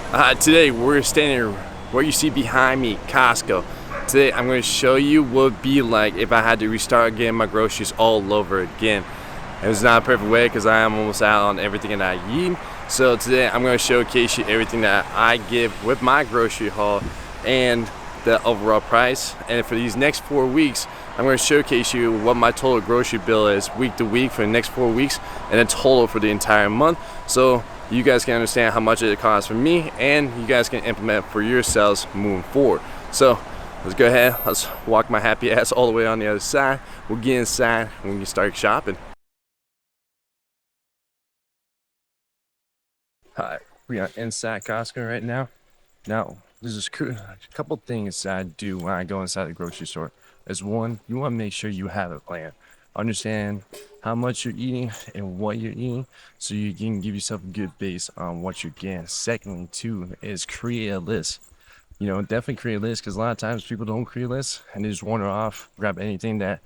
Today we're standing where you see behind me, Costco. Today I'm going to show you what it would be like if I had to restart getting my groceries all over again. And it's not a perfect way because I am almost out on everything that I eat. So today I'm going to showcase you everything that I get with my grocery haul and the overall price. And for these next 4 weeks, I'm going to showcase you what my total grocery bill is week to week for the next 4 weeks and a total for the entire month. So you guys can understand how much it costs for me and you guys can implement for yourselves moving forward. So let's go ahead, let's walk my happy ass all the way on the other side. We'll get inside and we can start shopping. Hi, we are inside Costco right now. Now, there's a couple things that I do when I go inside the grocery store. Is one, you want to make sure you have a plan. Understand how much you're eating and what you're eating so you can give yourself a good base on what you're getting. Secondly, too, is create a list. Definitely create a list because a lot of times people don't create a list and they just wander off, grab anything that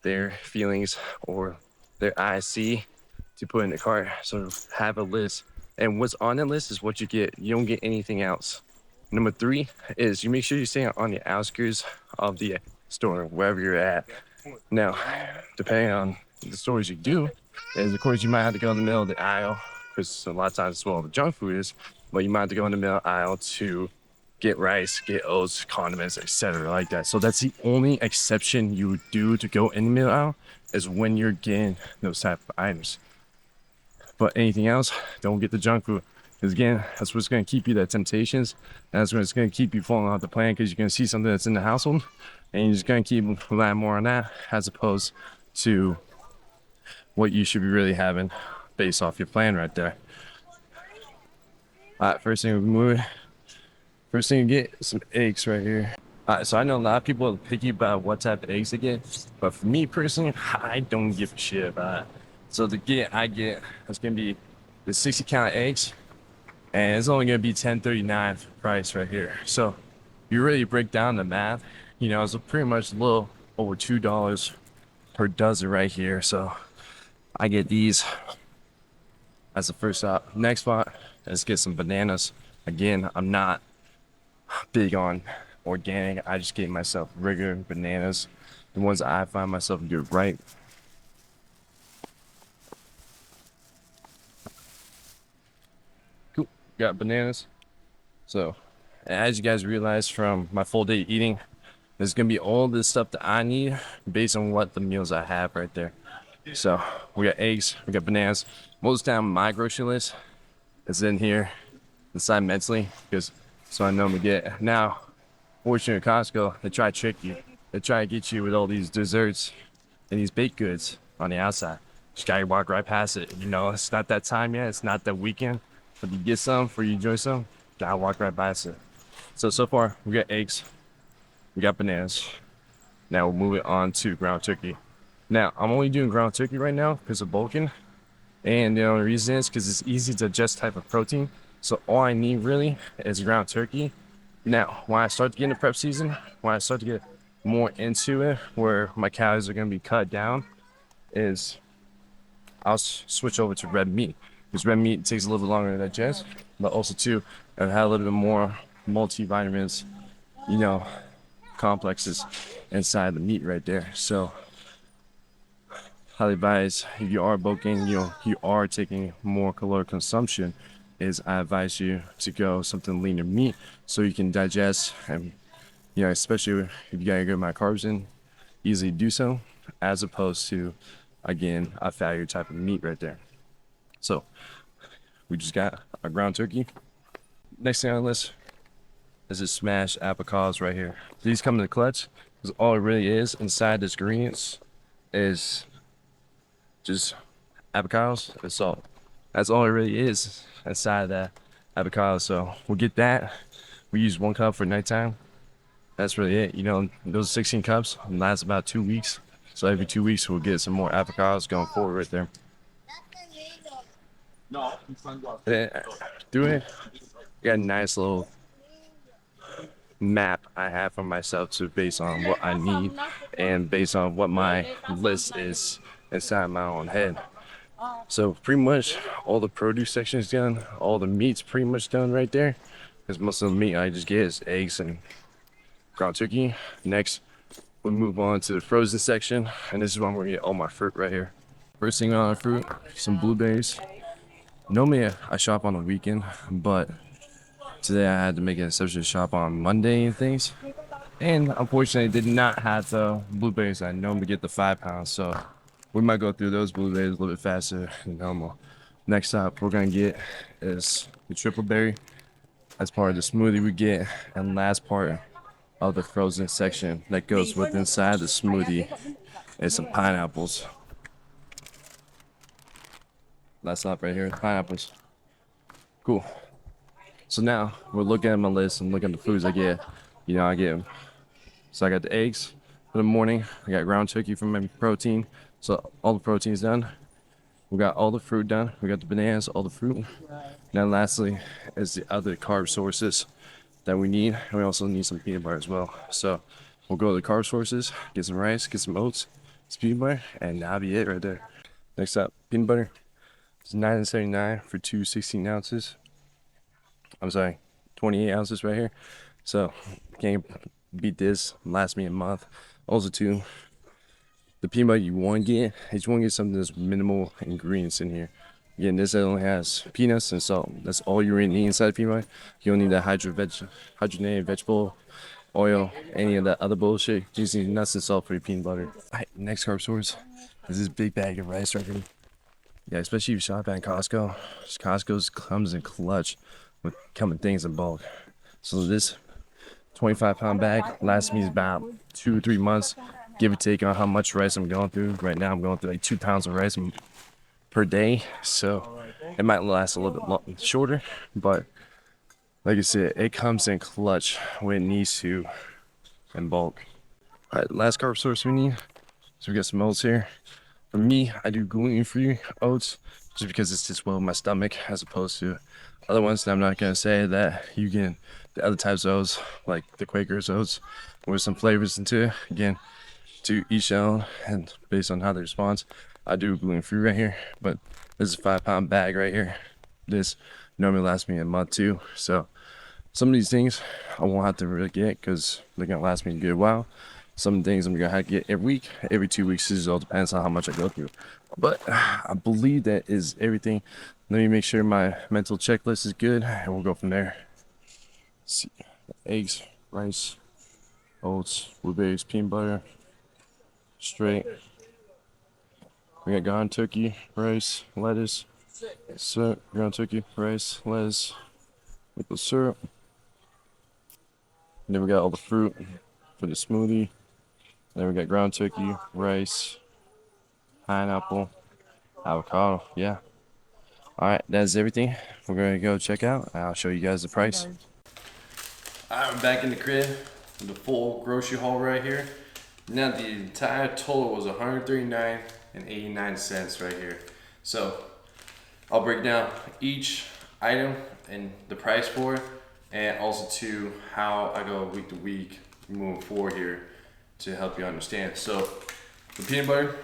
their feelings or their eyes see to put in the cart. So have a list. And what's on the list is what you get. You don't get anything else. Number three is you make sure you stay on the outskirts of the store, wherever you're at. Now, depending on the stores you do, is of course you might have to go in the middle of the aisle because a lot of times it's where all the junk food is, but you might have to go in the middle aisle to get rice, get oats, condiments, etc. like that. So that's the only exception you do to go in the middle aisle is when you're getting those type of items. But anything else, don't get the junk food. Because again, that's what's going to keep you that temptations. That's what's going to keep you falling off the plan because you're going to see something that's in the household and you're just going to keep relying more on that as opposed to what you should be really having based off your plan right there. All right, first thing you get some eggs right here. All right, so I know a lot of people are picky about what type of eggs they get, but for me personally, I don't give a shit about it. So I get, it's going to be the 60 count eggs. And it's only going to be $10.39 price right here. So you really break down the math, it's pretty much a little over $2 per dozen right here. So I get these as the first stop. Next spot, let's get some bananas. Again, I'm not big on organic. I just get myself regular bananas, the ones I find myself good right. Got bananas. So as you guys realize from my full day eating, there's gonna be all this stuff that I need based on what the meals I have right there. So we got eggs, we got bananas. Most of the time my grocery list is in here inside mentally because so I know I'm gonna get. Now fortunately at Costco, they try to trick you. They try to get you with all these desserts and these baked goods on the outside. Just gotta walk right past it. It's not that time yet, it's not that weekend. But you get some for you enjoy some, gotta walk right past it. So far we got eggs, we got bananas. Now we'll move it on to ground turkey. Now I'm only doing ground turkey right now because of bulking, and the reason is because it's easy to digest type of protein. So all I need really is ground turkey. Now when I start to get into prep season, when I start to get more into it, where my calories are gonna be cut down, is I'll switch over to red meat. Because red meat takes a little bit longer to digest, but also too, it had a little bit more multivitamins, complexes inside the meat right there. So, highly advise if you are bulking, you are taking more caloric consumption, is I advise you to go something leaner meat so you can digest and, especially if you gotta get my carbs in, easily do so, as opposed to, again, a fattier type of meat right there. So we just got our ground turkey. Next thing on the list is this smashed avocados right here. These come in the clutch because all it really is inside this ingredients is just avocados and salt. That's all it really is inside of that avocado. So we'll get that. We use 1 cup for nighttime. That's really it. Those 16 cups last about 2 weeks. So every 2 weeks we'll get some more avocados going forward right there. Doing it, got a nice little map I have for myself to based on what I need and based on what my list is inside my own head. So pretty much all the produce section is done, all the meat's pretty much done right there. because most of the meat I just get is eggs and ground turkey. Next, we move on to the frozen section, and this is where I'm gonna get all my fruit right here. First thing on our fruit, some blueberries. Normally I shop on the weekend, but today I had to make an exception to shop on Monday and things. And unfortunately, did not have the blueberries I normally get, the 5 pounds. So we might go through those blueberries a little bit faster than normal. Next up, we're gonna get is the triple berry. That's part of the smoothie we get, and last part of the frozen section that goes with inside the smoothie is some pineapples. Last up right here, pineapples. Cool. So now we're looking at my list and looking at the foods I get. I get. So I got the eggs for the morning. I got ground turkey for my protein. So all the protein's done. We got all the fruit done. We got the bananas, all the fruit. Now lastly is the other carb sources that we need. And we also need some peanut butter as well. So we'll go to the carb sources, get some rice, get some oats, some peanut butter, and that'll be it right there. Next up, peanut butter. It's $9.79 for two 16 ounces. I'm sorry, 28 ounces right here. So can't beat this. Last me a month. Also too, the peanut butter you want to get, is you want to get something that's minimal ingredients in here. Again, this only has peanuts and salt. That's all you really need inside peanut butter. You don't need that hydrogenated vegetable oil, any of that other bullshit. You just need nuts and salt for your peanut butter. Alright, next carb source is this big bag of rice right here. Yeah, especially if you shop at Costco. Costco's comes in clutch with coming things in bulk. So this 25-pound bag lasts me about 2 or 3 months, give or take on how much rice I'm going through. Right now I'm going through like 2 pounds of rice per day, so it might last a little bit shorter, but like I said, it comes in clutch when it needs to in bulk. All right, last carb source we need. So we got some oats here. For me, I do gluten-free oats just because it's just well in my stomach, as opposed to other ones that I'm not gonna say that you get the other types of oats, like the Quaker's oats, with some flavors into it. Again, to each their own, and based on how they respond. I do gluten-free right here, but this is a 5-pound bag right here. This normally lasts me a month too. So some of these things I won't have to really get because they're gonna last me a good while. Some things I'm gonna have to get every week, every 2 weeks. It just all depends on how much I go through. But I believe that is everything. Let me make sure my mental checklist is good, and we'll go from there. Let's see, eggs, rice, oats, blueberries, peanut butter, straight. We got ground turkey, rice, lettuce, syrup, ground turkey, rice, lettuce, maple syrup. And then we got all the fruit for the smoothie. And then we got ground turkey, rice, pineapple, avocado. Yeah. All right, that's everything. We're gonna go check out. I'll show you guys the price. All right, we're back in the crib with the full grocery haul right here. Now the entire total was $139.89 right here. So I'll break down each item and the price for it, and also to how I go week to week moving forward here to help you understand. So the peanut butter,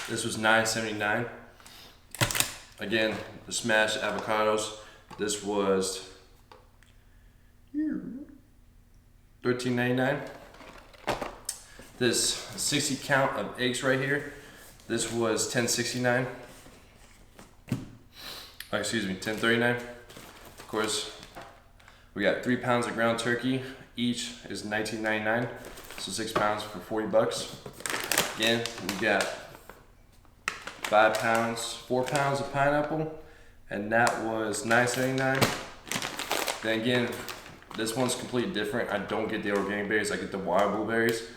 this was $9.79. Again, the smashed avocados, this was $13.99. This 60 count of eggs right here, this was $10.69. Oh, excuse me, $10.39. Of course, we got 3 pounds of ground turkey. Each is $19.99, so 6 pounds for 40 bucks. Again, we got 4 pounds of pineapple, and that was $9.79. Then again, this one's completely different. I don't get the organic berries, I get the wild blueberries.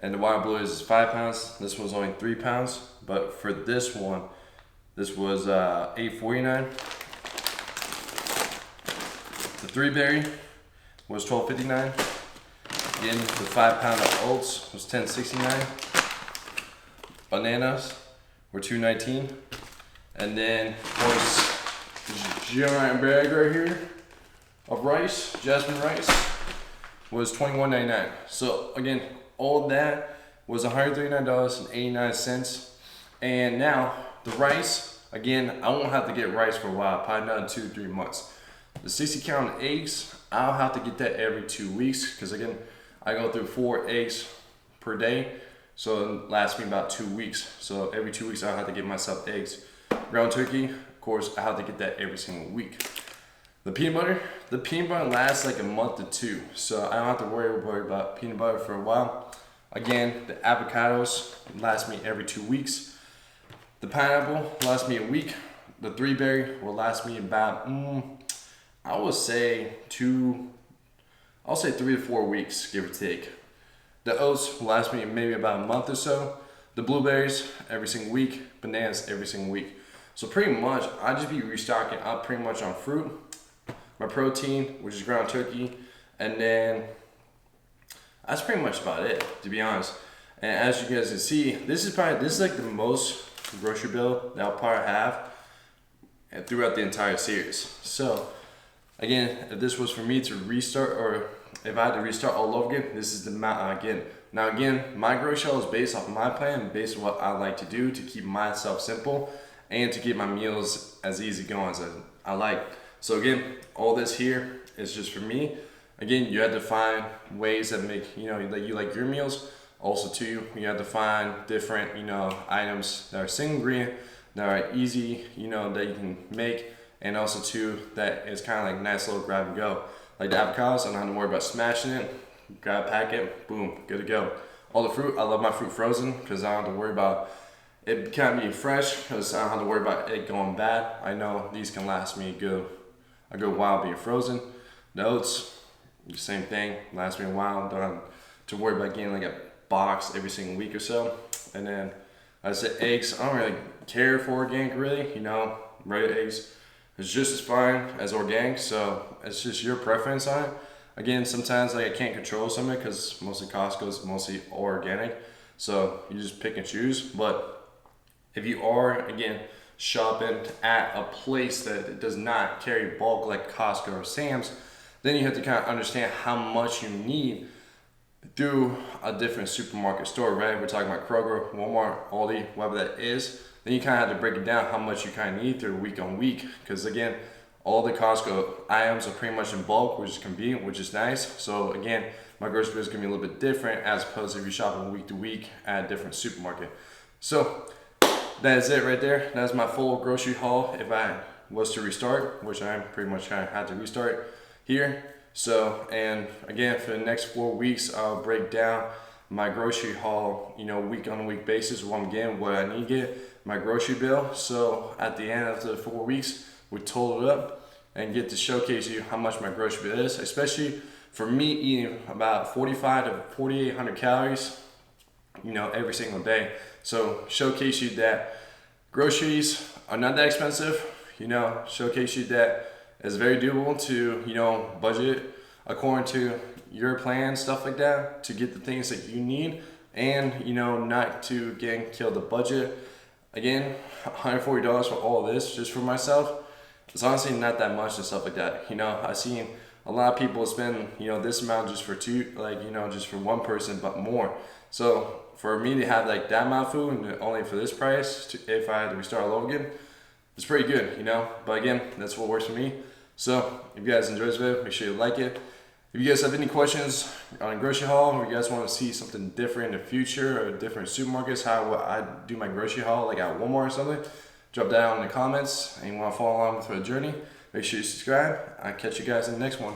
And the wild blueberries is 5 pounds. This one's only 3 pounds. But for this one, this was $8.49. The 3-berry was $12.59. Again, the 5-pound of oats was $10.69. Bananas were $2.19. And then, of course, this giant bag right here of rice, jasmine rice, was $21.99. So again, all of that was $139.89. And now the rice, again, I won't have to get rice for a while, probably not in 2 to 3 months. The 60 count eggs, I'll have to get that every 2 weeks because again, I go through 4 eggs per day, so it lasts me about 2 weeks. So every 2 weeks I'll have to get myself eggs. Ground turkey, of course, I have to get that every single week. The peanut butter lasts like a month to two, so I don't have to worry about peanut butter for a while. Again, the avocados last me every 2 weeks. The pineapple lasts me a week. The 3-berry will last me about, I would say 3 to 4 weeks, give or take. The oats will last me maybe about a month or so. The blueberries every single week, bananas every single week. So pretty much, I just be restocking up pretty much on fruit, my protein, which is ground turkey, and then that's pretty much about it, to be honest. And as you guys can see, this is like the most grocery bill that I'll probably have throughout the entire series. So again, if this was for me to restart, or if I had to restart all over again, this is the amount again. Now again, my grocery haul is based off my plan, based on what I like to do to keep myself simple and to keep my meals as easy going as I like. So again, all this here is just for me. Again, you have to find ways that make, that you like your meals. Also too, you have to find different, items that are single ingredient, that are easy, that you can make. And also too, that is kind of like nice little grab and go. Like the avocados, I don't have to worry about smashing it. Grab a packet, boom, good to go. All the fruit, I love my fruit frozen because I don't have to worry about it can't be fresh because I don't have to worry about it going bad. I know these can last me a good while being frozen. The oats, the same thing, last me a while. Don't have to worry about getting like a box every single week or so. And then I said eggs, I don't really care for organic really, regular eggs. It's just as fine as organic, so it's just your preference on it. Again, sometimes I can't control some of it because mostly Costco is mostly organic, so you just pick and choose. But if you are, again, shopping at a place that does not carry bulk like Costco or Sam's, then you have to kind of understand how much you need through a different supermarket store, right? We're talking about Kroger, Walmart, Aldi, whatever that is. Then you kind of have to break it down how much you kind of need through week on week. Because again, all the Costco items are pretty much in bulk, which is convenient, which is nice. So again, my grocery bill is going to be a little bit different as opposed to if you're shopping week to week at a different supermarket. So that is it right there. That's my full grocery haul if I was to restart, which I pretty much kind of had to restart here. So, and again, for the next 4 weeks, I'll break down my grocery haul, week on a week basis, what I'm getting, what I need to get, my grocery bill. So at the end of the 4 weeks, we total it up and get to showcase you how much my grocery bill is, especially for me eating about 45 to 4,800 calories, every single day. So showcase you that groceries are not that expensive, showcase you that it's very doable to, budget according to your plan, stuff like that, to get the things that you need and, not to kill the budget. Again, $140 for all this just for myself. It's honestly not that much and stuff like that. I've seen a lot of people spend, this amount just for just for one person, but more. So for me to have like that amount of food and only for this price, if I had to restart all over again, it's pretty good, But again, that's what works for me. So if you guys enjoyed this video, make sure you like it. If you guys have any questions on a grocery haul, or you guys want to see something different in the future or different supermarkets, how I do my grocery haul, like at Walmart or something, drop that down in the comments. And you want to follow along with the journey, make sure you subscribe. I'll catch you guys in the next one.